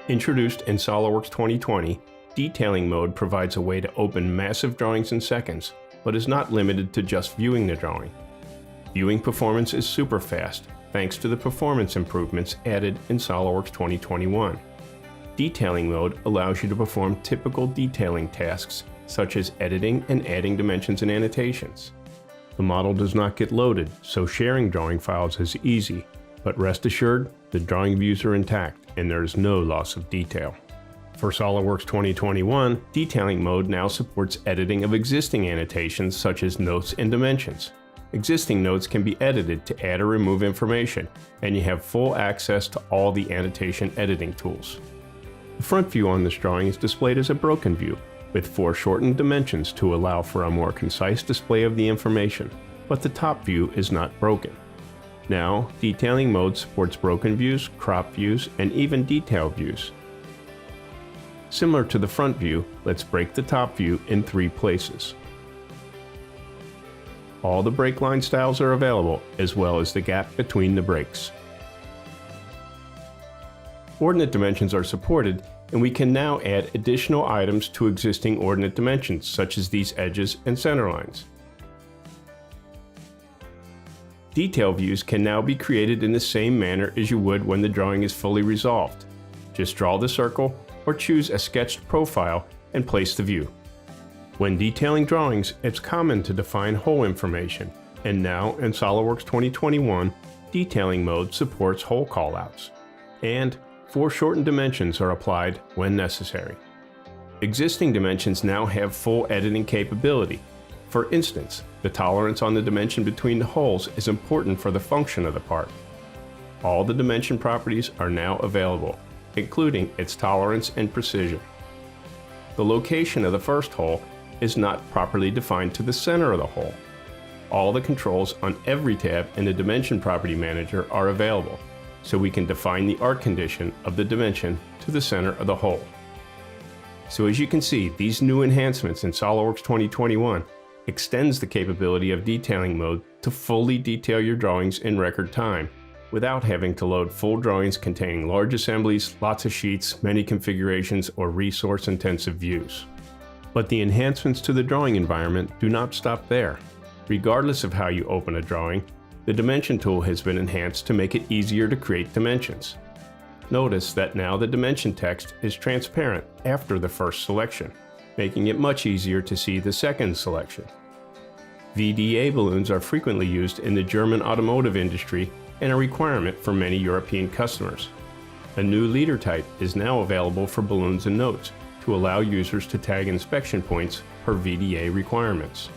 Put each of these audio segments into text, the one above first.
Introduced in SOLIDWORKS 2020, Detailing Mode provides a way to open massive drawings in seconds, but is not limited to just viewing the drawing. Viewing performance is super fast, thanks to the performance improvements added in SOLIDWORKS 2021. Detailing Mode allows you to perform typical detailing tasks, such as editing and adding dimensions and annotations. The model does not get loaded, so sharing drawing files is easy, but rest assured, the drawing views are intact and there is no loss of detail. For SOLIDWORKS 2021, Detailing Mode now supports editing of existing annotations such as notes and dimensions. Existing notes can be edited to add or remove information, and you have full access to all the annotation editing tools. The front view on this drawing is displayed as a broken view, with foreshortened dimensions to allow for a more concise display of the information, but the top view is not broken. Now, Detailing Mode supports broken views, crop views, and even detail views. Similar to the front view, let's break the top view in 3 places. All the break line styles are available, as well as the gap between the breaks. Ordinate dimensions are supported, and we can now add additional items to existing ordinate dimensions, such as these edges and center lines. Detail views can now be created in the same manner as you would when the drawing is fully resolved. Just draw the circle or choose a sketched profile and place the view. When detailing drawings, it's common to define hole information, and now in SOLIDWORKS 2021, Detailing Mode supports hole callouts, and foreshortened dimensions are applied when necessary. Existing dimensions now have full editing capability. For instance, the tolerance on the dimension between the holes is important for the function of the part. All the dimension properties are now available, including its tolerance and precision. The location of the first hole is not properly defined to the center of the hole. All the controls on every tab in the Dimension Property Manager are available, so we can define the arc condition of the dimension to the center of the hole. So as you can see, these new enhancements in SOLIDWORKS 2021 extends the capability of Detailing Mode to fully detail your drawings in record time, without having to load full drawings containing large assemblies, lots of sheets, many configurations, or resource-intensive views. But the enhancements to the drawing environment do not stop there. Regardless of how you open a drawing, the Dimension tool has been enhanced to make it easier to create dimensions. Notice that now the dimension text is transparent after the first selection, making it much easier to see the second selection. VDA balloons are frequently used in the German automotive industry and a requirement for many European customers. A new leader type is now available for balloons and notes to allow users to tag inspection points per VDA requirements.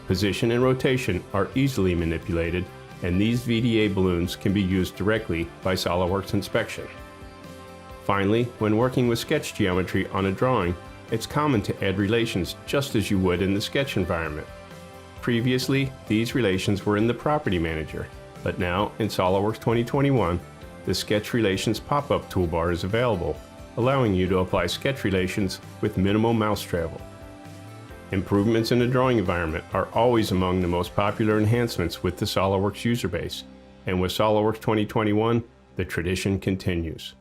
Position and rotation are easily manipulated, and these VDA balloons can be used directly by SOLIDWORKS Inspection. Finally, when working with sketch geometry on a drawing, it's common to add relations just as you would in the sketch environment. Previously, these relations were in the Property Manager, but now in SOLIDWORKS 2021, the Sketch Relations pop-up toolbar is available, allowing you to apply sketch relations with minimal mouse travel. Improvements in the drawing environment are always among the most popular enhancements with the SOLIDWORKS user base, and with SOLIDWORKS 2021, the tradition continues.